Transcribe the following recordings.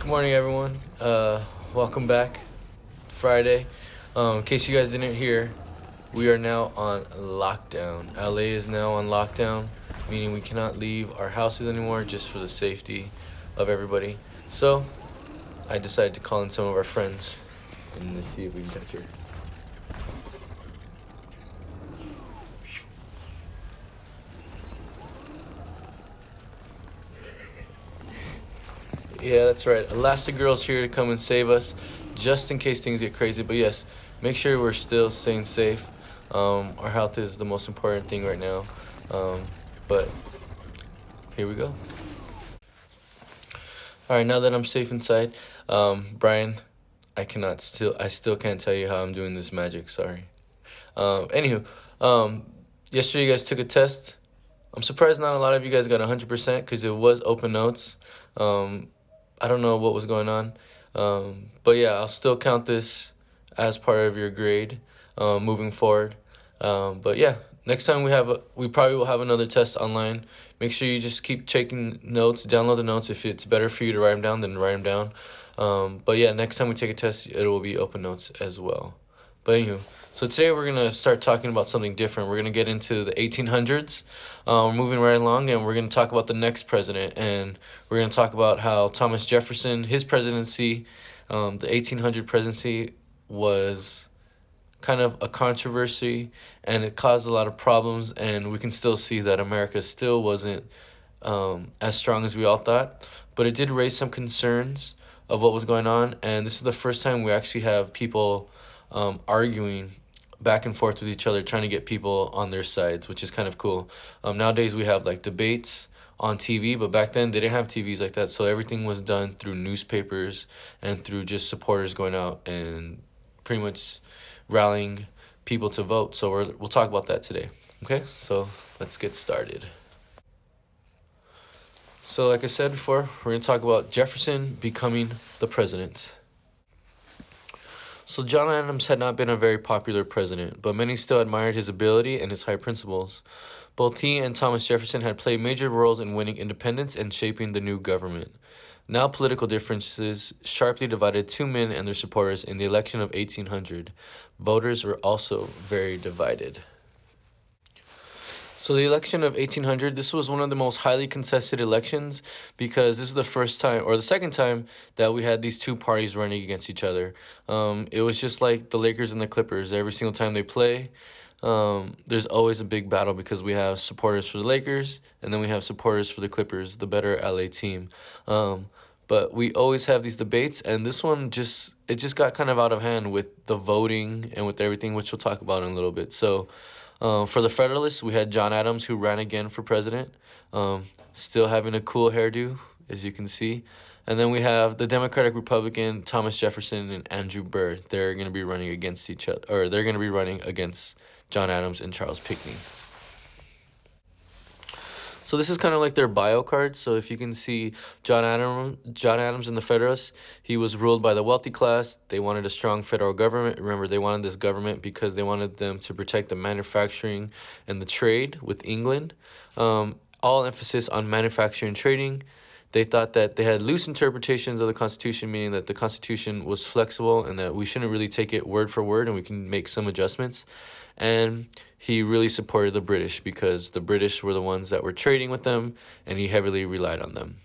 Good morning, everyone. Welcome back. Friday. In case you guys didn't hear, we are now on lockdown. LA is now on lockdown, meaning we cannot leave our houses anymore just for the safety of everybody. So, I decided to call in some of our friends and let's see if we can catch her. Yeah, that's right. Elastigirl's here to come and save us, just in case things get crazy. But yes, make sure we're still staying safe. Our health is the most important thing right now. But here we go. All right, now that I'm safe inside, Brian, I still can't tell you how I'm doing this magic. Sorry. Anywho, yesterday you guys took a test. I'm surprised not a lot of you guys got 100% because it was open notes. Um, I don't know what was going on. But yeah, I'll still count this as part of your grade moving forward. But yeah, next time we probably will have another test online. Make sure you just keep taking notes, download the notes. If it's better for you to write them down, then write them down. But yeah, next time we take a test, it will be open notes as well. But anywho, so today we're gonna start talking about something different. We're gonna get into the 1800s. We're moving right along, and we're gonna talk about the next president, and we're gonna talk about how Thomas Jefferson, his presidency, the 1800 presidency was kind of a controversy, and it caused a lot of problems, and we can still see that America still wasn't as strong as we all thought, but it did raise some concerns of what was going on, and this is the first time we actually have people arguing back and forth with each other, trying to get people on their sides, which is kind of cool. Nowadays we have like debates on TV, but back then they didn't have TVs like that, so everything was done through newspapers and through just supporters going out and pretty much rallying people to vote. So we'll talk about that today. Okay, so let's get started. So like I said before, we're gonna talk about Jefferson becoming the president. So John Adams had not been a very popular president, but many still admired his ability and his high principles. Both he and Thomas Jefferson had played major roles in winning independence and shaping the new government. Now political differences sharply divided two men and their supporters in the election of 1800. Voters were also very divided. So the election of 1800, this was one of the most highly contested elections because this is the first time, or the second time, that we had these two parties running against each other. It was just like the Lakers and the Clippers. Every single time they play, there's always a big battle because we have supporters for the Lakers and then we have supporters for the Clippers, the better LA team. But we always have these debates, and this one just got kind of out of hand with the voting and with everything, which we'll talk about in a little bit. So. For the Federalists, we had John Adams, who ran again for president, still having a cool hairdo, as you can see. And then we have the Democratic Republican, Thomas Jefferson and Andrew Burr. They're going to be running against each other, or they're going to be running against John Adams and Charles Pinckney. So this is kind of like their bio card. So if you can see John Adams and the Federalists, he was ruled by the wealthy class. They wanted a strong federal government. Remember, they wanted this government because they wanted them to protect the manufacturing and the trade with England. All emphasis on manufacturing and trading. They thought that they had loose interpretations of the Constitution, meaning that the Constitution was flexible and that we shouldn't really take it word for word and we can make some adjustments. And he really supported the British because the British were the ones that were trading with them, and he heavily relied on them.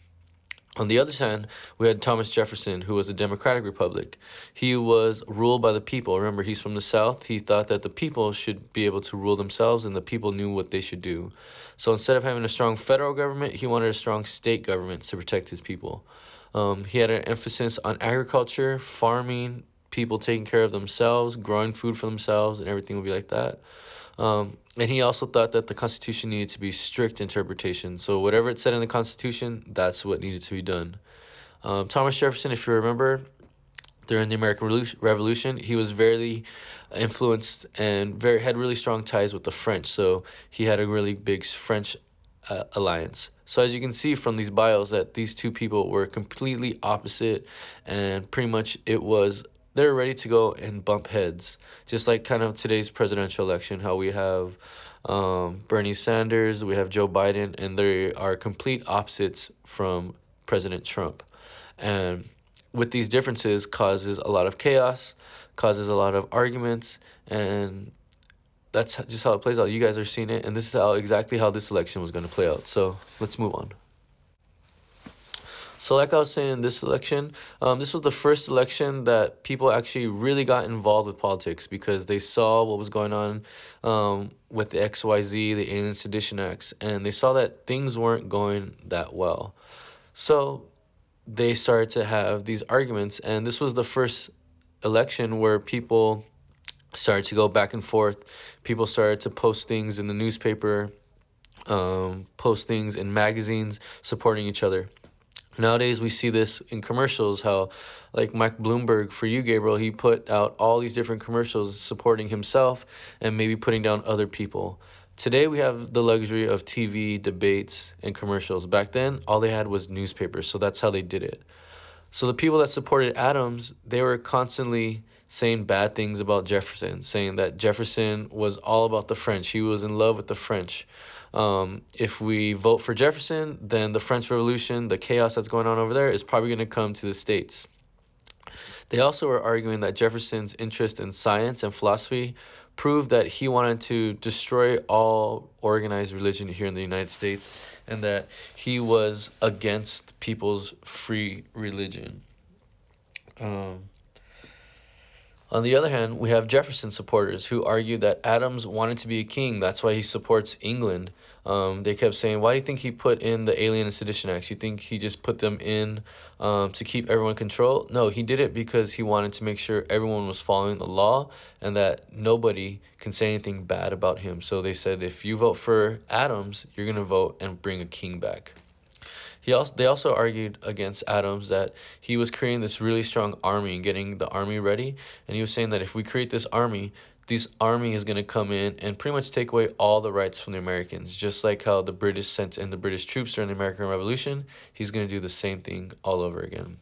On the other hand, we had Thomas Jefferson, who was a democratic republic. He was ruled by the people. Remember, he's from the South. He thought that the people should be able to rule themselves, and the people knew what they should do. So instead of having a strong federal government, he wanted a strong state government to protect his people. He had an emphasis on agriculture, farming, people taking care of themselves, growing food for themselves, and everything would be like that. And he also thought that the Constitution needed to be strict interpretation. So whatever it said in the Constitution, that's what needed to be done. Thomas Jefferson, if you remember, during the American Revolution, he was very influenced and had really strong ties with the French. So he had a really big French alliance. So as you can see from these bios, that these two people were completely opposite, and pretty much they're ready to go and bump heads, just like kind of today's presidential election, how we have Bernie Sanders, we have Joe Biden, and they are complete opposites from President Trump. And with these differences causes a lot of chaos, causes a lot of arguments, and that's just how it plays out. You guys are seeing it, and this is exactly how this election was going to play out. So let's move on. So like I was saying, this election, this was the first election that people actually really got involved with politics because they saw what was going on with the XYZ, the Alien Sedition Acts, and they saw that things weren't going that well. So they started to have these arguments, and this was the first election where people started to go back and forth. People started to post things in the newspaper, post things in magazines supporting each other. Nowadays, we see this in commercials, how like Mike Bloomberg, for you, Gabriel, he put out all these different commercials supporting himself and maybe putting down other people. Today, we have the luxury of TV, debates, and commercials. Back then, all they had was newspapers, so that's how they did it. So the people that supported Adams, they were constantly saying bad things about Jefferson, saying that Jefferson was all about the French. He was in love with the French. If we vote for Jefferson, then the French Revolution, the chaos that's going on over there, is probably going to come to the States. They also were arguing that Jefferson's interest in science and philosophy proved that he wanted to destroy all organized religion here in the United States and that he was against people's free religion. On the other hand, we have Jefferson supporters who argue that Adams wanted to be a king. That's why he supports England. They kept saying, why do you think he put in the Alien and Sedition Acts? You think he just put them in to keep everyone in control? No, he did it because he wanted to make sure everyone was following the law and that nobody can say anything bad about him. So they said, if you vote for Adams, you're going to vote and bring a king back. They also argued against Adams that he was creating this really strong army and getting the army ready. And he was saying that if we create this army is going to come in and pretty much take away all the rights from the Americans. Just like how the British sent in the British troops during the American Revolution, he's going to do the same thing all over again.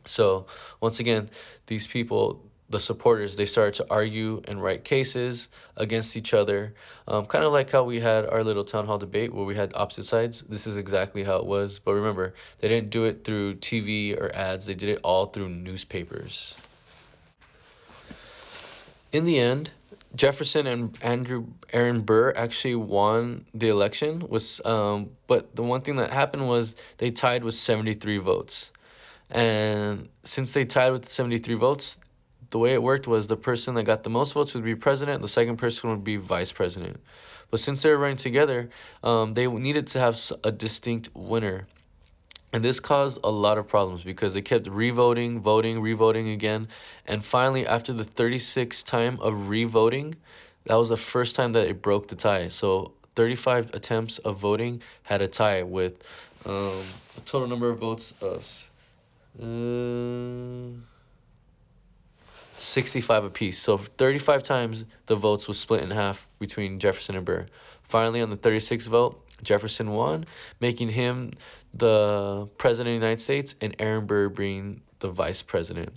So once again, these people, the supporters, they started to argue and write cases against each other. Kind of like how we had our little town hall debate where we had opposite sides. This is exactly how it was. But remember, they didn't do it through TV or ads. They did it all through newspapers. In the end, Jefferson and Aaron Burr actually won the election. But the one thing that happened was they tied with 73 votes. And since they tied with 73 votes, the way it worked was the person that got the most votes would be president, the second person would be vice president. But since they were running together, they needed to have a distinct winner. And this caused a lot of problems because they kept revoting, revoting again. And finally, after the 36th time of revoting, that was the first time that it broke the tie. So 35 attempts of voting had a tie with a total number of votes of 65 apiece. So 35 times the votes was split in half between Jefferson and Burr. Finally, on the 36th vote, Jefferson won, making him the president of the United States and Aaron Burr being the vice president.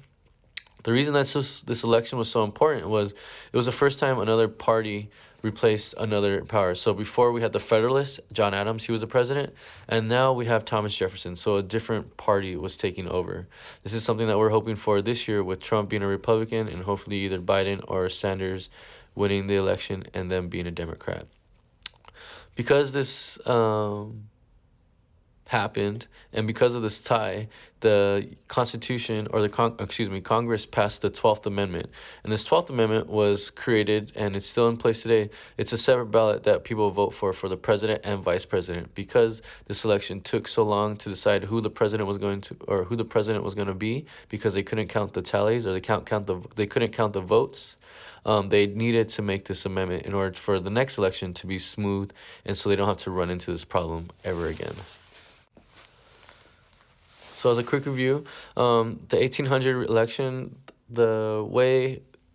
The reason that this election was so important was it was the first time another party replaced another power. So before we had the Federalists, John Adams, he was the president, and now we have Thomas Jefferson. So a different party was taking over. This is something that we're hoping for this year with Trump being a Republican and hopefully either Biden or Sanders winning the election and them being a Democrat. Because this happened, and because of this tie, the Constitution, or Congress passed the 12th Amendment. And this 12th Amendment was created, and it's still in place today. It's a separate ballot that people vote for the president and vice president. Because this election took so long to decide who the president was going to be, because they couldn't count the tallies, or they couldn't count the votes. They needed to make this amendment in order for the next election to be smooth, and so they don't have to run into this problem ever again. So as a quick review, the 1800 election, the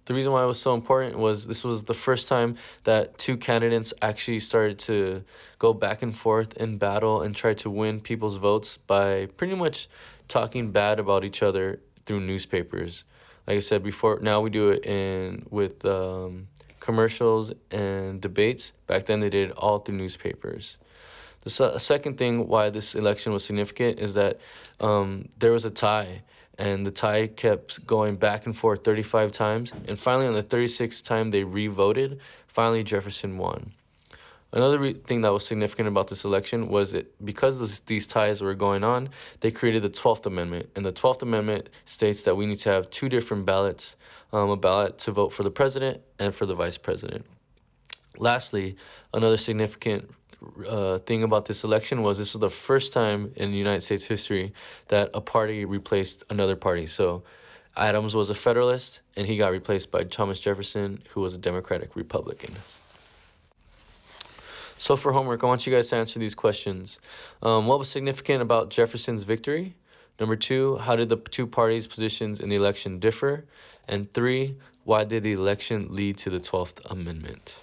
reason why it was so important was this was the first time that two candidates actually started to go back and forth in battle and try to win people's votes by pretty much talking bad about each other through newspapers. Like I said before, now we do it with commercials and debates. Back then they did it all through newspapers. The second thing why this election was significant is that there was a tie. and the tie kept going back and forth 35 times. And finally, on the 36th time they re-voted, finally Jefferson won. Another thing that was significant about this election was because these ties were going on, they created the 12th Amendment. And the 12th Amendment states that we need to have two different ballots, a ballot to vote for the president and for the vice president. Lastly, another significant thing about this election was this was the first time in United States history that a party replaced another party. So Adams was a Federalist, and he got replaced by Thomas Jefferson, who was a Democratic Republican. So for homework, I want you guys to answer these questions. What was significant about Jefferson's victory? Number 2, how did the two parties' positions in the election differ? And 3, why did the election lead to the 12th Amendment?